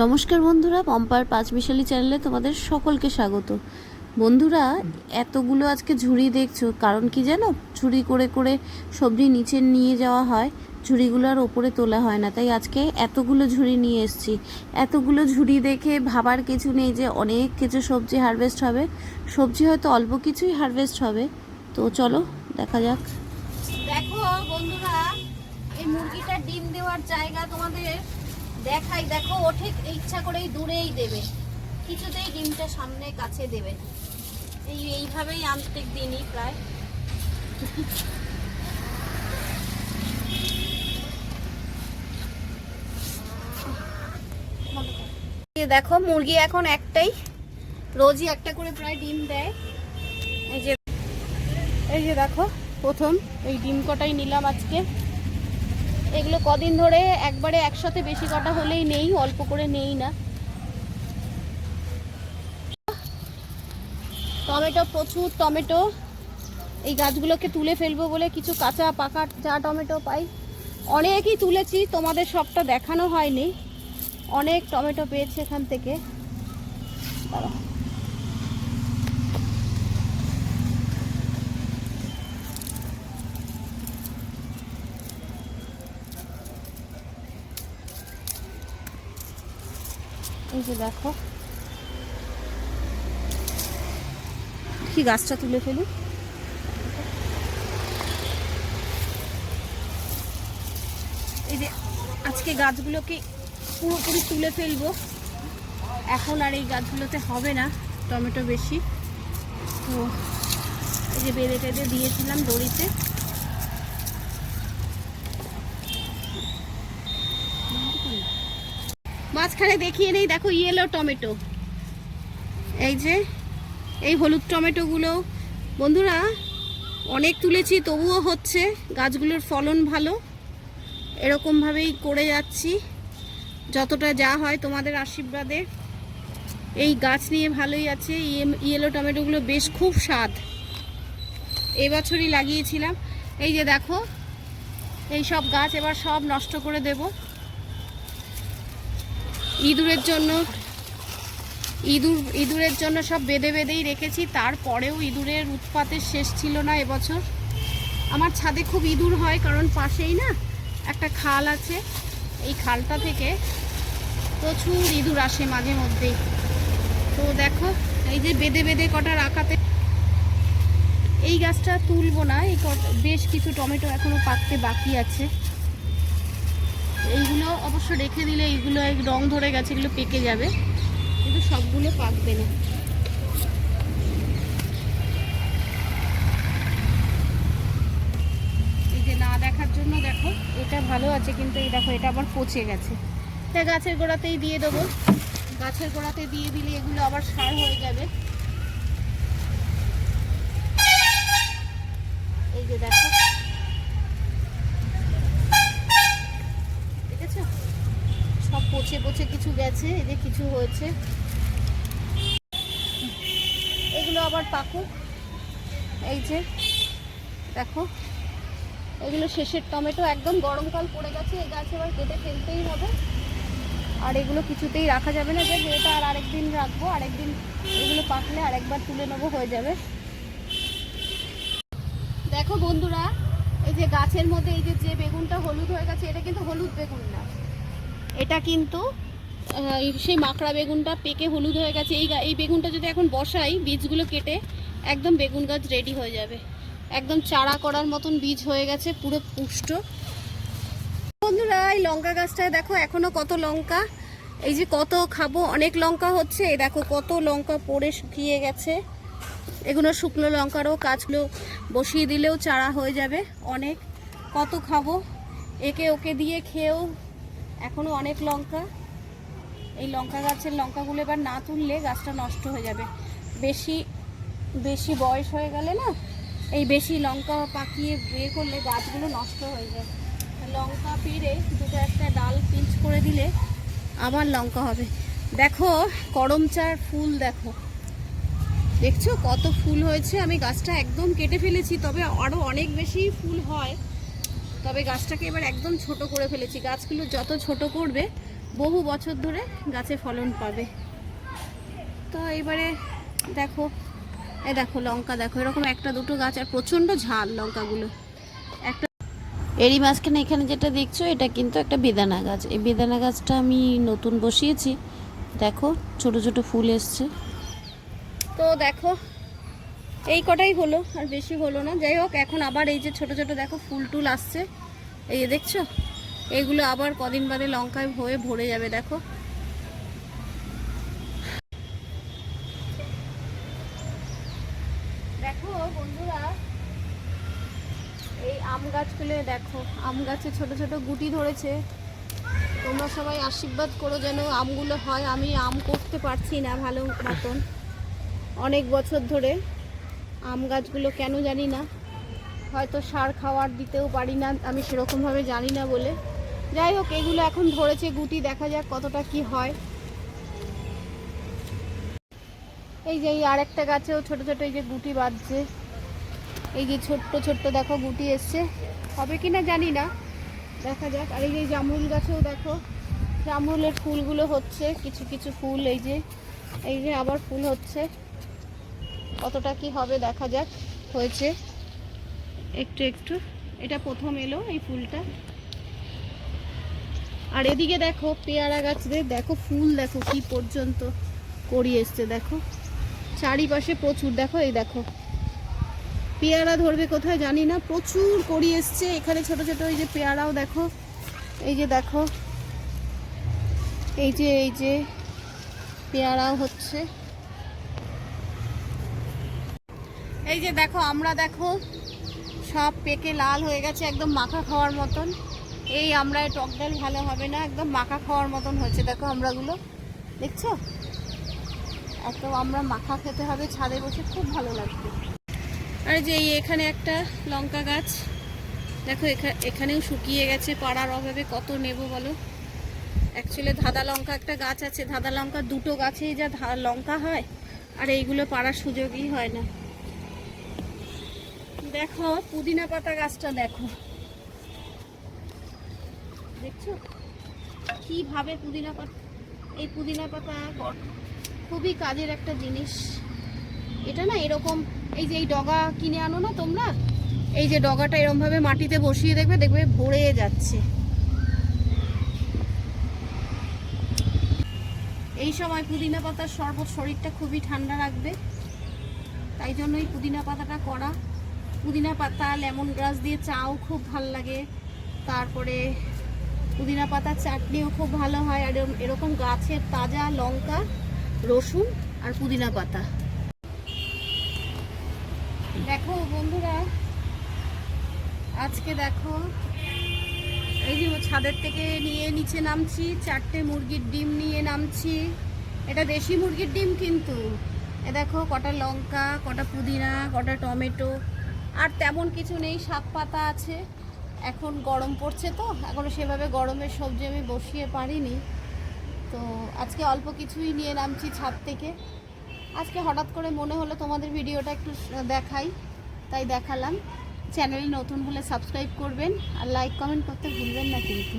নমস্কার বন্ধুরা, পম্পার পাঁচমিশালি চ্যানেলে তোমাদের সকলকে স্বাগত। বন্ধুরা, এতগুলো আজকে ঝুড়ি দেখছো, কারণ কি জানো? ঝুড়ি করে করে সবজি নিচে নিয়ে যাওয়া হয়, ঝুড়িগুলো আর ওপরে তোলা হয় না, তাই আজকে এতগুলো ঝুড়ি নিয়ে এসেছি। এতগুলো ঝুড়ি দেখে ভাবার কিছু নেই যে অনেক কিছু সবজি হারভেস্ট হবে। সবজি হয়তো অল্প কিছুই হারভেস্ট হবে, তো চলো দেখা যাক। দেখো বন্ধুরা, এই মুরগিটা ডিম দেওয়ার জায়গা তোমাদের দেখাই। দেখো, ও ঠিক ইচ্ছা করেই দূরেই দেবে, কিছুতেই ডিমটা সামনে কাছে দেবে না। এইভাবেই আন্তরিক দিনই প্রায়। দেখো, মুরগি এখন একটাই, রোজই একটা করে প্রায় ডিম দেয়। এই যে দেখো, প্রথম এই ডিম কটাই নিলাম আজকে। এগুলো কদিন ধরে একবারে একসাথে বেশি কটা হলেই নেই, অল্প করে নেই না। টমেটো, প্রচুর টমেটো। এই গাছগুলোকে তুলে ফেলবো বলে কিছু কাঁচা পাকা যা টমেটো পাই অনেকই তুলেছি, তোমাদের সবটা দেখানো হয়নি। অনেক টমেটো পেয়েছি এখান থেকে। এই যে দেখো, কি গাছটা তুলে ফেলি। এই যে আজকে গাছগুলোকে পুরোপুরি তুলে ফেলবো, এখন আর এই গাছগুলোতে হবে না টমেটো বেশি। তো এই যে বেঁধে টেঁধে দিয়েছিলাম দড়িতে। মাঝখানে দেখিয়ে নেই, দেখো ইয়েলো টমেটো। এই যে এই হলুদ টমেটোগুলো বন্ধুরা অনেক তুলেছি, তবুও হচ্ছে, গাছগুলোর ফলন ভালো। এরকমভাবেই করে যাচ্ছি, যতটা যা হয় তোমাদের আশীর্বাদে। এই গাছ নিয়ে ভালোই আছে। ইয়েলো টমেটোগুলো বেশ খুব স্বাদ, এবছরই লাগিয়েছিলাম। এই যে দেখো, এই সব গাছ এবার সব নষ্ট করে দেব ইঁদুরের জন্য। ইঁদুরের জন্য সব বেঁধে বেঁধেই রেখেছি, তারপরেও ইঁদুরের উৎপাতের শেষ ছিল না এবছর। আমার ছাদে খুব ইঁদুর হয়, কারণ পাশেই না একটা খাল আছে, এই খালটা থেকে প্রচুর ইঁদুর আসে মাঝে মধ্যেই। তো দেখো, এই যে বেঁধে বেঁধে কটা রাখাতে। এই গাছটা তুলবো না, এই বেশ কিছু টমেটো এখনো পাকতে বাকি আছে। এইগুলো অবশ্য রেখে দিলে এইগুলো রং ধরে গেছে, এগুলো পেকে যাবে, কিন্তু সবগুলো পাকবে না। এই যে না দেখার জন্য দেখো, এটা ভালো আছে, কিন্তু এই দেখো এটা আবার পচে গেছে। এটা গাছের গোড়াতেই দিয়ে দেবো, গাছের গোড়াতে দিয়ে দিলে এগুলো আবার সার হয়ে যাবে। এই যে দেখো, দেখেছো সব পচে পচে কিছু গেছে, এই যে কিছু হয়েছে। এগুলো আবার পাকুক। এই যে দেখো, এগুলো শেষের টমেটো, একদম গরমকাল পড়ে গেছে, এই গাছ এবার কেটে ফেলতেই হবে। আর এগুলো কিছুতেই রাখা যাবে না, যে এটা আর আরেকদিন রাখবো, আরেকদিন এগুলো পাকলে আরেকবার তুলে নেবো, হয়ে যাবে। দেখো বন্ধুরা, এই যে গাছের মধ্যে এই যে বেগুনটা হলুদ হয়ে গেছে, এটা কিন্তু হলুদ বেগুন না, এটা কিন্তু সেই মাকড়া বেগুনটা পেকে হলুদ হয়ে গেছে। এই বেগুনটা যদি এখন বসাই, বীজগুলো কেটে একদম বেগুন গাছ রেডি হয়ে যাবে, একদম চারা করার মতন বীজ হয়ে গেছে, পুরো পুষ্ট। বন্ধুরা, এই লঙ্কা গাছটায় দেখো এখনো কত লঙ্কা, এই যে কত খাবো, অনেক লঙ্কা হচ্ছে। এই দেখো কত লঙ্কা পড়ে শুকিয়ে গেছে। এগুলো শুকনো লঙ্কারও কাজগুলো বসিয়ে দিলেও চারা হয়ে যাবে অনেক। কত খাবো, একে ওকে দিয়ে খেয়েও এখনো অনেক লঙ্কা। এই লঙ্কা গাছের লঙ্কাগুলো এবার না তুললে গাছটা নষ্ট হয়ে যাবে। বেশি বেশি বয়স হয়ে গেলে না, এই বেশি লঙ্কা পাকিয়ে বের করলে গাছগুলো নষ্ট হয়ে যায়। লঙ্কা পেরে দুটো একটা ডাল পিঞ্চ করে দিলে আবার লঙ্কা হবে। দেখো করমচার ফুল, দেখো দেখছো কত ফুল হয়েছে। আমি গাছটা একদম কেটে ফেলেছি, তবে আরও অনেক বেশি ফুল হয়, তবে গাছটাকে এবার একদম ছোট করে ফেলেছি। গাছগুলো যত ছোট করবে বহু বছর ধরে গাছে ফলন পাবে। তো এবারে দেখো, এই দেখো লঙ্কা দেখো, এরকম একটা দুটো গাছ, আর প্রচণ্ড ঝাল লঙ্কাগুলো। একটা এরই মাঝখানে এখানে যেটা দেখছো এটা কিন্তু একটা বেদানা গাছ। এই বেদানা গাছটা আমি নতুন বসিয়েছি, দেখো ছোট ছোট ফুল এসছে। তো দেখো এই কটাই হলো, আর বেশি হলো না। যাই হোক, এখন আবার এই যে ছোট ছোট দেখো ফুল টুল আসছে, এই যে দেখছো, এইগুলো আবার কদিন বাদে লঙ্কায় হয়ে ভরে যাবে। দেখো দেখো বন্ধুরা, এই আম গাছগুলো দেখো, আম গাছে ছোট ছোট গুটি ধরেছে। তোমরা সবাই আশীর্বাদ করো যেন আমগুলো হয়। আমি আম করতে পারছি না ভালো মতন অনেক বছর ধরে। আম গাছগুলো কেন জানি না, হয়তো সার খাওয়ার দিতেও পারি না আমি সেরকমভাবে, জানি না বলে। যাই হোক, এগুলো এখন ধরেছে গুটি, দেখা যাক কতটা কি হয়। এই যে এই আরেকটা গাছেও ছোট ছোট এই যে গুটি বাঁধছে, এই যে ছোট্ট ছোট্ট দেখো গুটি এসছে, হবে কি না জানি না, দেখা যাক। আর এই যে জামরুল গাছেও দেখো, জামরুলের ফুলগুলো হচ্ছে, কিছু কিছু ফুল এই যে আবার ফুল হচ্ছে, কতটা কি হবে দেখা যাক। হয়েছে একটু একটু, এটা প্রথম এলো এই ফুলটা। আর এদিকে দেখো পেয়ারা গাছদের দেখো ফুল, দেখো কি পর্যন্ত করি এসছে, দেখো চারিপাশে প্রচুর। দেখো এই দেখো পেয়ারা ধরবে কোথায় জানি না, প্রচুর করি এসছে এখানে ছোট ছোট। এই যে পেয়ারাও দেখো, এই যে দেখো, এই যে পেয়ারাও হচ্ছে। এই যে দেখো আমরা দেখো সব পেকে লাল হয়ে গেছে, একদম মাখা খাওয়ার মতন। এই আমরা টক ডাল ভালো হবে না, একদম মাখা খাওয়ার মতন হয়েছে। দেখো আমরাগুলো দেখছো, এত আমরা মাখা খেতে হবে, ছাদে বসে খুব ভালো লাগবে। আর যে এখানে একটা লঙ্কা গাছ দেখো, এখানেও শুকিয়ে গেছে পাড়ার অভাবে। কত নেব বলো। অ্যাকচুয়ালি ধাদা লঙ্কা একটা গাছ আছে, ধাদা লঙ্কা দুটো গাছেই যা লঙ্কা হয়, আর এইগুলো পাড়ার সুযোগই হয় না। দেখো পুদিনা পাতা গাছটা দেখো, দেখছো কিভাবে পুদিনা পাতা, এই পুদিনা পাতা খুবই কাজের একটা জিনিস। এটা না এরকম, এই যে এই ডগা কিনে আনো না তোমরা, এই যে ডগাটা এরকম ভাবে মাটিতে বসিয়ে দেখবে, দেখবে ভরে যাচ্ছে। এই সময় পুদিনা পাতার শরবত শরীরটা খুবই ঠান্ডা রাখবে, তাই জন্যই পুদিনা পাতাটা করা। পুদিনা পাতা লেমন গ্রাস দিয়ে চাও খুব ভালো লাগে, তারপরে পুদিনা পাতার চাটনিও খুব ভালো হয়। আর এরকম গাছের তাজা লঙ্কা, রসুন আর পুদিনা পাতা। দেখো বন্ধুরা, আজকে দেখো এই যে ছাদের থেকে নিচে নামছি, 4টে মুরগির ডিম নিয়ে নামছি। এটা দেশি মুরগির ডিম কিন্তু। এ দেখো কটা লঙ্কা, কটা পুদিনা, কটা টমেটো, আর তেমন কিছু নেই। শাক পাতা আছে, এখন গরম পড়ছে তো এখনো সেভাবে গরমের সবজি আমি বসিয়ে পারিনি, তো আজকে অল্প কিছুই নিয়ে নামছি ছাদ থেকে। আজকে হঠাৎ করে মনে হলো তোমাদের ভিডিওটা একটু দেখাই, তাই দেখালাম। চ্যানেলে নতুন হলে সাবস্ক্রাইব করবেন, আর লাইক কমেন্ট করতে ভুলবেন না কিন্তু।